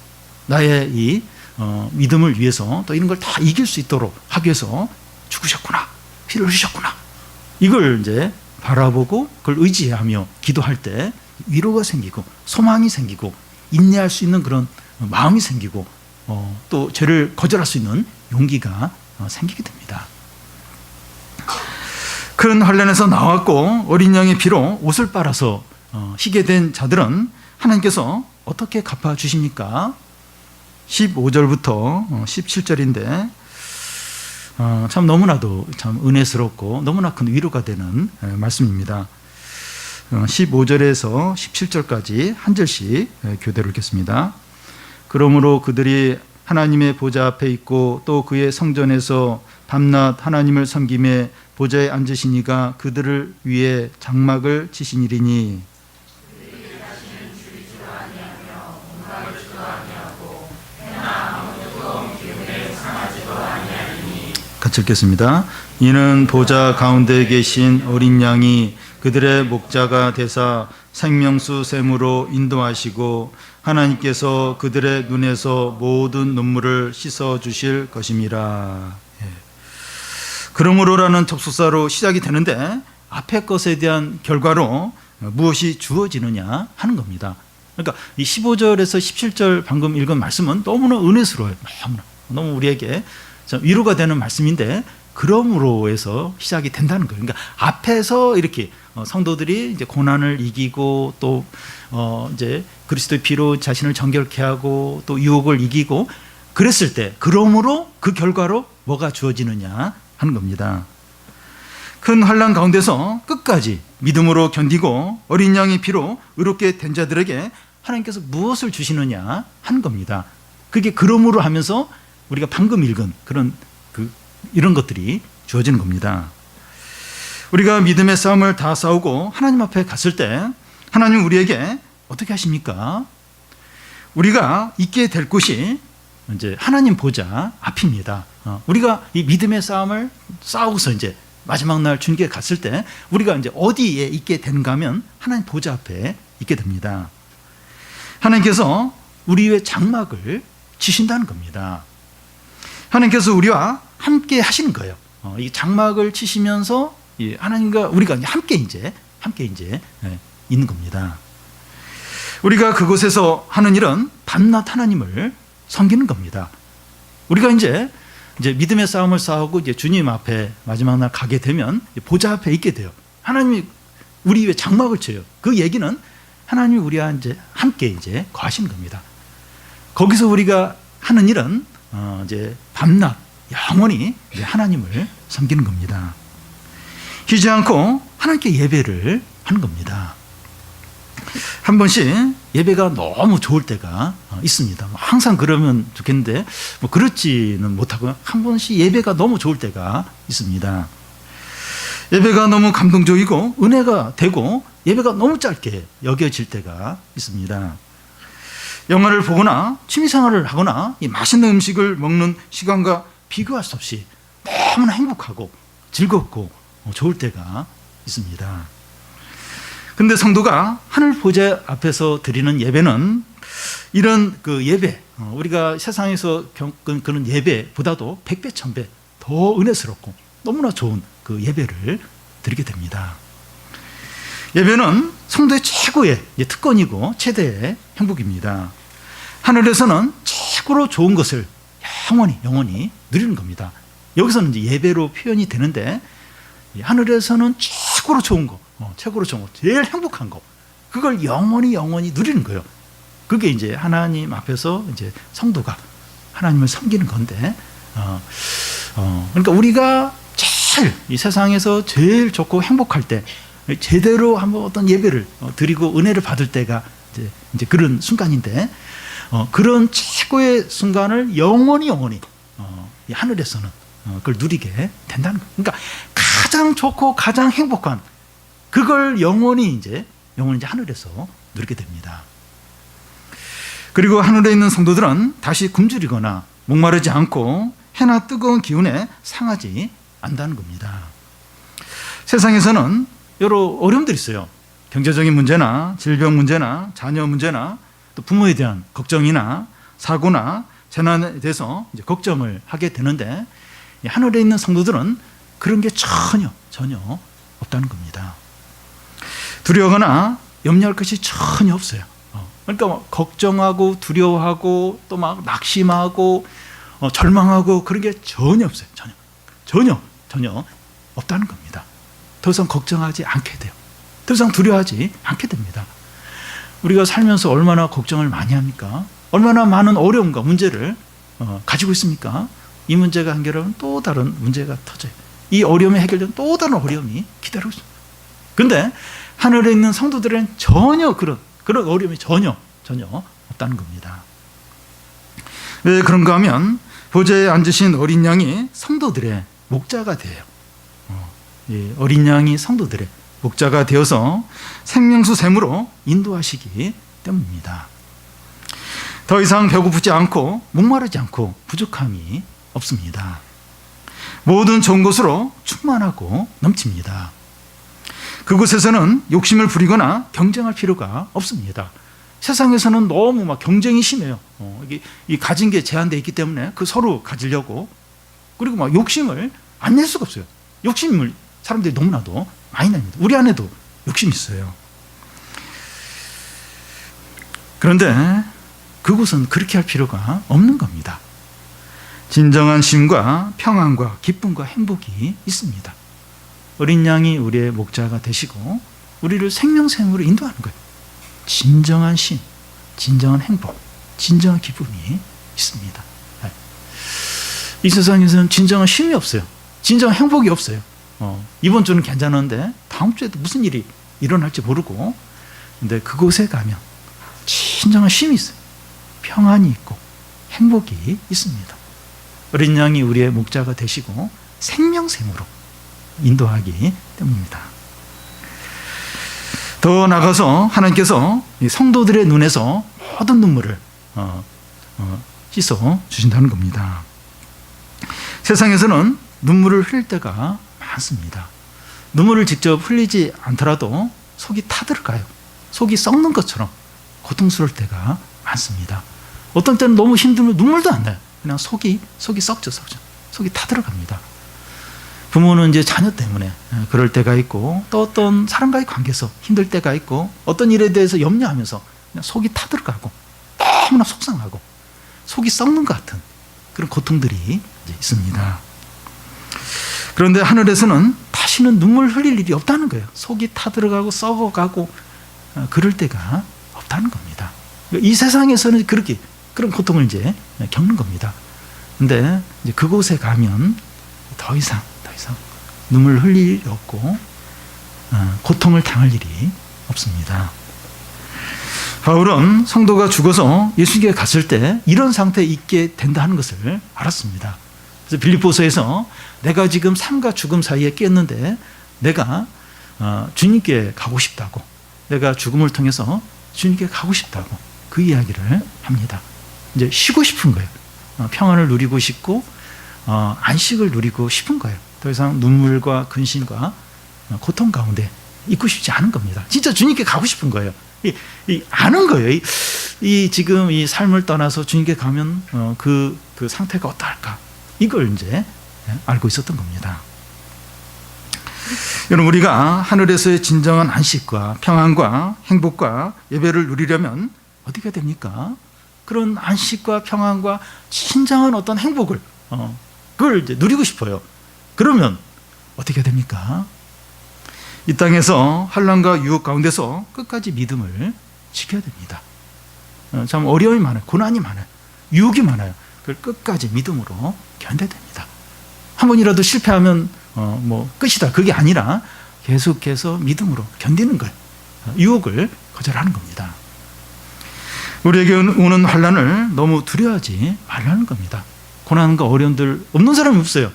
나의 이 믿음을 위해서 또 이런 걸 다 이길 수 있도록 하기 위해서 죽으셨구나, 피를 흘리셨구나. 이걸 이제 바라보고 그걸 의지하며 기도할 때 위로가 생기고 소망이 생기고 인내할 수 있는 그런 마음이 생기고 또 죄를 거절할 수 있는 용기가 생기게 됩니다. 큰 환난에서 나왔고 어린 양의 피로 옷을 빨아서 희게 된 자들은 하나님께서 어떻게 갚아주십니까? 15절부터 17절인데 참 너무나도 참 은혜스럽고 너무나 큰 위로가 되는 말씀입니다. 15절에서 17절까지 한 절씩 교대로 읽겠습니다. 그러므로 그들이 하나님의 보좌 앞에 있고 또 그의 성전에서 밤낮 하나님을 섬김에 보좌에 앉으시니가 그들을 위해 장막을 치시니리니 같이 읽겠습니다. 이는 보좌 가운데 계신 어린 양이 그들의 목자가 되사 생명수 샘으로 인도하시고 하나님께서 그들의 눈에서 모든 눈물을 씻어 주실 것임이라. 그러므로라는 접속사로 시작이 되는데 앞에 것에 대한 결과로 무엇이 주어지느냐 하는 겁니다. 그러니까 이 15절에서 17절 방금 읽은 말씀은 너무나 은혜스러워요. 너무 우리에게 위로가 되는 말씀인데 그러므로에서 시작이 된다는 거예요. 그러니까 앞에서 이렇게 성도들이 이제 고난을 이기고 또 이제 그리스도의 피로 자신을 정결케 하고 또 유혹을 이기고 그랬을 때 그러므로 그 결과로 뭐가 주어지느냐 하는 겁니다. 큰 환난 가운데서 끝까지 믿음으로 견디고 어린 양의 피로 의롭게 된 자들에게 하나님께서 무엇을 주시느냐 하는 겁니다. 그게 그러므로 하면서 우리가 방금 읽은 그런 이런 것들이 주어지는 겁니다. 우리가 믿음의 싸움을 다 싸우고 하나님 앞에 갔을 때 하나님 우리에게 어떻게 하십니까? 우리가 있게 될 곳이 이제 하나님 보좌 앞입니다. 우리가 이 믿음의 싸움을 싸우고서 이제 마지막 날 주님께 갔을 때 우리가 이제 어디에 있게 되는가 하면 하나님 보좌 앞에 있게 됩니다. 하나님께서 우리의 장막을 치신다는 겁니다. 하나님께서 우리와 함께 하시는 거예요. 이 장막을 치시면서 하나님과 우리가 함께 이제 있는 겁니다. 우리가 그곳에서 하는 일은 밤낮 하나님을 섬기는 겁니다. 우리가 이제 믿음의 싸움을 싸우고 이제 주님 앞에 마지막 날 가게 되면 보좌 앞에 있게 돼요. 하나님이 우리 위에 장막을 쳐요. 그 얘기는 하나님이 우리와 이제 함께 거하시는 겁니다. 거기서 우리가 하는 일은 이제 밤낮 영원히 하나님을 섬기는 겁니다. 쉬지 않고 하나님께 예배를 하는 겁니다. 한 번씩 예배가 너무 좋을 때가 있습니다. 항상 그러면 좋겠는데 그렇지는 못하고요. 한 번씩 예배가 너무 좋을 때가 있습니다. 예배가 너무 감동적이고 은혜가 되고 예배가 너무 짧게 여겨질 때가 있습니다. 영화를 보거나 취미생활을 하거나 이 맛있는 음식을 먹는 시간과 비교할 수 없이 너무나 행복하고 즐겁고 좋을 때가 있습니다. 근데 성도가 하늘 보좌 앞에서 드리는 예배는 이런 그 예배, 우리가 세상에서 겪은 그런 예배보다도 100배, 1000배 더 은혜스럽고 너무나 좋은 그 예배를 드리게 됩니다. 예배는 성도의 최고의 특권이고 최대의 행복입니다. 하늘에서는 최고로 좋은 것을 영원히 누리는 겁니다. 여기서는 이제 예배로 표현이 되는데 하늘에서는 최고로 좋은 거, 제일 행복한 거, 그걸 영원히 누리는 거예요. 그게 이제 하나님 앞에서 이제 성도가 하나님을 섬기는 건데, 그러니까 우리가 제일 이 세상에서 제일 좋고 행복할 때 제대로 한번 어떤 예배를 드리고 은혜를 받을 때가 이제 그런 순간인데, 그런 최고의 순간을 영원히 이 하늘에서는 그걸 누리게 된다는 거예요. 그러니까 가장 좋고 가장 행복한 그걸 영원히 이제 하늘에서 누리게 됩니다. 그리고 하늘에 있는 성도들은 다시 굶주리거나 목마르지 않고 해나 뜨거운 기운에 상하지 않는다는 겁니다. 세상에서는 여러 어려움들이 있어요. 경제적인 문제나 질병 문제나 자녀 문제나 또 부모에 대한 걱정이나 사고나 재난에 대해서 이제 걱정을 하게 되는데, 하늘에 있는 성도들은 그런 게 전혀 없다는 겁니다. 두려워하거나 염려할 것이 전혀 없어요. 그러니까 걱정하고 두려워하고 또 막 낙심하고 절망하고 그런 게 전혀 없어요. 전혀 없다는 겁니다. 더 이상 걱정하지 않게 돼요. 더 이상 두려워하지 않게 됩니다. 우리가 살면서 얼마나 걱정을 많이 합니까? 얼마나 많은 어려움과 문제를 가지고 있습니까? 이 문제가 해결하면 또 다른 문제가 터져요. 이 어려움이 해결되면 또 다른 어려움이 기다리고 있습니다. 그런데 하늘에 있는 성도들은 전혀 그런 어려움이 전혀 없다는 겁니다. 왜 그런가 하면 보좌에 앉으신 어린 양이 성도들의 목자가 돼요. 이 어린 양이 성도들의 목자가 되어서 생명수 샘으로 인도하시기 때문입니다. 더 이상 배고프지 않고 목마르지 않고 부족함이 없습니다. 모든 좋은 것으로 충만하고 넘칩니다. 그곳에서는 욕심을 부리거나 경쟁할 필요가 없습니다. 세상에서는 너무 막 경쟁이 심해요. 이 가진 게 제한되어 있기 때문에 그 서로 가지려고, 그리고 막 욕심을 안 낼 수가 없어요. 욕심을 사람들이 너무나도 많이 냅니다. 우리 안에도 욕심이 있어요. 그런데 그곳은 그렇게 할 필요가 없는 겁니다. 진정한 쉼과 평안과 기쁨과 행복이 있습니다. 어린 양이 우리의 목자가 되시고 우리를 생명샘으로 인도하는 거예요. 진정한 쉼, 진정한 행복, 진정한 기쁨이 있습니다. 이 세상에서는 진정한 쉼이 없어요. 진정한 행복이 없어요. 이번 주는 괜찮은데 다음 주에도 무슨 일이 일어날지 모르고, 근데 그곳에 가면 진정한 쉼이 있어요. 평안이 있고 행복이 있습니다. 어린 양이 우리의 목자가 되시고 생명샘으로 인도하기 때문입니다. 더 나아가서 하나님께서 성도들의 눈에서 모든 눈물을 씻어 주신다는 겁니다. 세상에서는 눈물을 흘릴 때가 많습니다. 눈물을 직접 흘리지 않더라도 속이 타들어가요. 속이 썩는 것처럼 고통스러울 때가 많습니다. 어떤 때는 너무 힘들면 눈물도 안 나요. 그냥 속이 썩죠. 속이 타들어갑니다. 부모는 이제 자녀 때문에 그럴 때가 있고, 또 어떤 사람과의 관계에서 힘들 때가 있고, 어떤 일에 대해서 염려하면서 그냥 속이 타들어가고 너무나 속상하고 속이 썩는 것 같은 그런 고통들이 이제 있습니다. 그런데 하늘에서는 다시는 눈물 흘릴 일이 없다는 거예요. 속이 타들어가고 썩어가고 그럴 때가 없다는 겁니다. 이 세상에서는 그렇게 그런 고통을 이제 겪는 겁니다. 근데 이제 그곳에 가면 더 이상 눈물 흘릴 일이 없고 고통을 당할 일이 없습니다. 바울은 성도가 죽어서 예수님께 갔을 때 이런 상태에 있게 된다는 것을 알았습니다. 그래서 빌립보서에서 내가 지금 삶과 죽음 사이에 깼는데 내가 주님께 가고 싶다고, 내가 죽음을 통해서 주님께 가고 싶다고 그 이야기를 합니다. 이제 쉬고 싶은 거예요. 평안을 누리고 싶고 안식을 누리고 싶은 거예요. 더 이상 눈물과 근심과 고통 가운데 있고 싶지 않은 겁니다. 진짜 주님께 가고 싶은 거예요. 아는 거예요. 지금 이 삶을 떠나서 주님께 가면 그 상태가 어떨까? 이걸 이제 알고 있었던 겁니다. 여러분, 우리가 하늘에서의 진정한 안식과 평안과 행복과 예배를 누리려면 어떻게 됩니까? 그런 안식과 평안과 진정한 어떤 행복을 그걸 이제 누리고 싶어요. 그러면 어떻게 됩니까? 이 땅에서 환난과 유혹 가운데서 끝까지 믿음을 지켜야 됩니다. 참 어려움이 많아요. 고난이 많아요. 유혹이 많아요. 그걸 끝까지 믿음으로 견뎌야 됩니다. 한 번이라도 실패하면 끝이다. 그게 아니라 계속해서 믿음으로 견디는 거예요. 유혹을 거절하는 겁니다. 우리에게 오는 환난을 너무 두려워하지 말라는 겁니다. 고난과 어려움들 없는 사람이 없어요.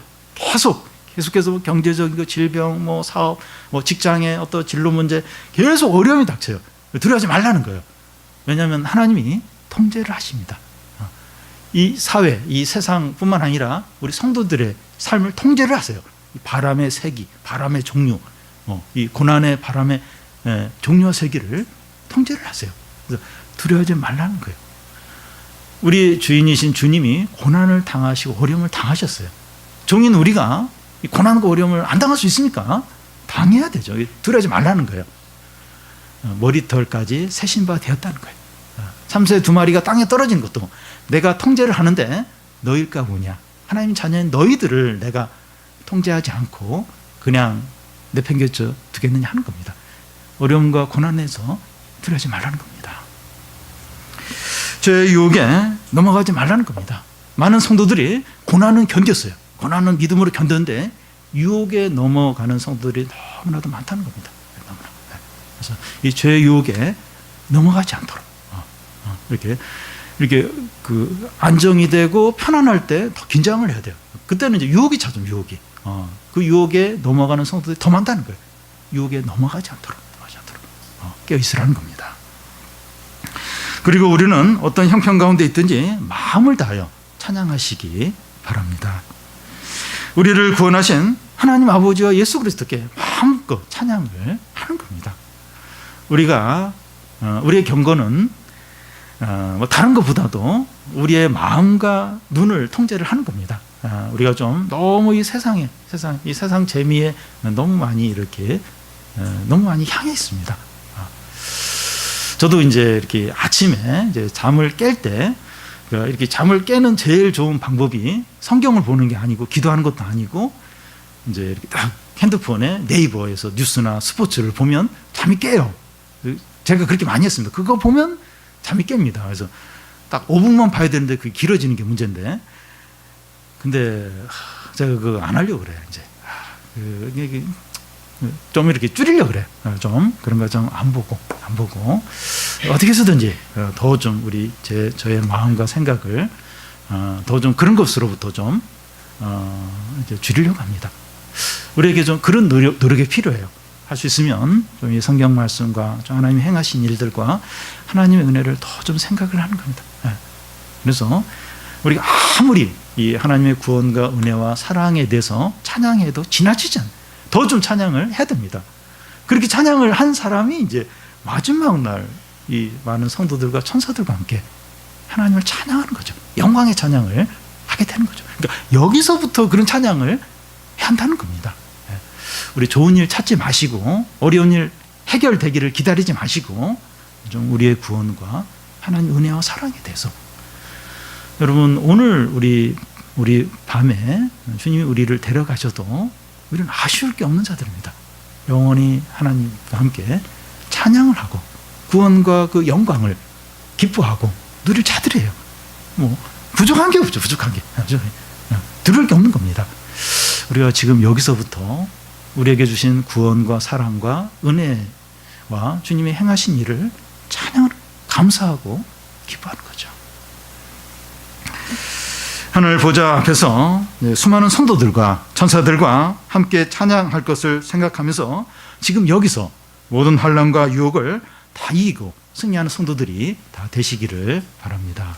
계속해서 경제적인 질병, 사업, 직장의 어떤 진로 문제 계속 어려움이 닥쳐요. 두려워하지 말라는 거예요. 왜냐하면 하나님이 통제를 하십니다. 이 사회, 이 세상뿐만 아니라 우리 성도들의 삶을 통제를 하세요. 이 바람의 세기, 바람의 종류, 이 고난의 바람의 종류와 세기를 통제를 하세요. 그래서 두려워하지 말라는 거예요. 우리 주인이신 주님이 고난을 당하시고 어려움을 당하셨어요. 종인 우리가 이 고난과 어려움을 안 당할 수 있습니까? 당해야 되죠. 두려워하지 말라는 거예요. 머리털까지 새신 바 되었다는 거예요. 참새 2마리가 땅에 떨어진 것도 내가 통제를 하는데 너일까 보냐. 하나님 자녀인 너희들을 내가 통제하지 않고 그냥 내팽개쳐 두겠느냐 하는 겁니다. 어려움과 고난에서 두려워하지 말라는 겁니다. 죄의 유혹에 넘어가지 말라는 겁니다. 많은 성도들이 고난은 견뎠어요. 고난은 믿음으로 견뎠는데 유혹에 넘어가는 성도들이 너무나도 많다는 겁니다. 그래서 이 죄의 유혹에 넘어가지 않도록 이렇게 그 안정이 되고 편안할 때 더 긴장을 해야 돼요. 그때는 이제 유혹이 찾아요. 유혹이 그 유혹에 넘어가는 성도들이 더 많다는 거예요. 유혹에 넘어가지 않도록 깨어 있으라는 겁니다. 그리고 우리는 어떤 형편 가운데 있든지 마음을 다하여 찬양하시기 바랍니다. 우리를 구원하신 하나님 아버지와 예수 그리스도께 마음껏 찬양을 하는 겁니다. 우리의 경건은 다른 것보다도 우리의 마음과 눈을 통제를 하는 겁니다. 우리가 좀 너무 이 세상 재미에 너무 많이 향해 있습니다. 저도 이제 이렇게 아침에 이제 잠을 깰 때 이렇게 잠을 깨는 제일 좋은 방법이 성경을 보는 게 아니고 기도하는 것도 아니고 이제 이렇게 딱 핸드폰에 네이버에서 뉴스나 스포츠를 보면 잠이 깨요. 제가 그렇게 많이 했습니다. 그거 보면 잠이 깹니다. 그래서 딱 5분만 봐야 되는데 그게 길어지는 게 문제인데, 근데 제가 그거 안 하려고 그래요. 이제 좀 이렇게 줄이려고 그래. 좀 그런 거 좀 안 보고 어떻게 해서든지 더 좀 저의 마음과 생각을 더 좀 그런 것으로부터 좀 이제 줄이려고 합니다. 우리에게 좀 그런 노력이 필요해요. 할 수 있으면 좀 이 성경 말씀과 좀 하나님이 행하신 일들과 하나님의 은혜를 더 좀 생각을 하는 겁니다. 그래서 우리가 아무리 이 하나님의 구원과 은혜와 사랑에 대해서 찬양해도 지나치지 않아요. 더 좀 찬양을 해야 됩니다. 그렇게 찬양을 한 사람이 이제 마지막 날 이 많은 성도들과 천사들과 함께 하나님을 찬양하는 거죠. 영광의 찬양을 하게 되는 거죠. 그러니까 여기서부터 그런 찬양을 해야 해야 한다는 겁니다. 우리 좋은 일 찾지 마시고 어려운 일 해결되기를 기다리지 마시고 좀 우리의 구원과 하나님 은혜와 사랑에 대해서 여러분 오늘 우리 밤에 주님이 우리를 데려가셔도 우리는 아쉬울 게 없는 자들입니다. 영원히 하나님과 함께 찬양을 하고 구원과 그 영광을 기뻐하고 누릴 자들이에요. 뭐 부족한 게 없죠. 부족한 게 들을 게 없는 겁니다. 우리가 지금 여기서부터 우리에게 주신 구원과 사랑과 은혜와 주님이 행하신 일을 찬양을 감사하고 기뻐하는 거죠. 하늘 보좌 앞에서 수많은 성도들과 천사들과 함께 찬양할 것을 생각하면서 지금 여기서 모든 환난과 유혹을 다 이기고 승리하는 성도들이 다 되시기를 바랍니다.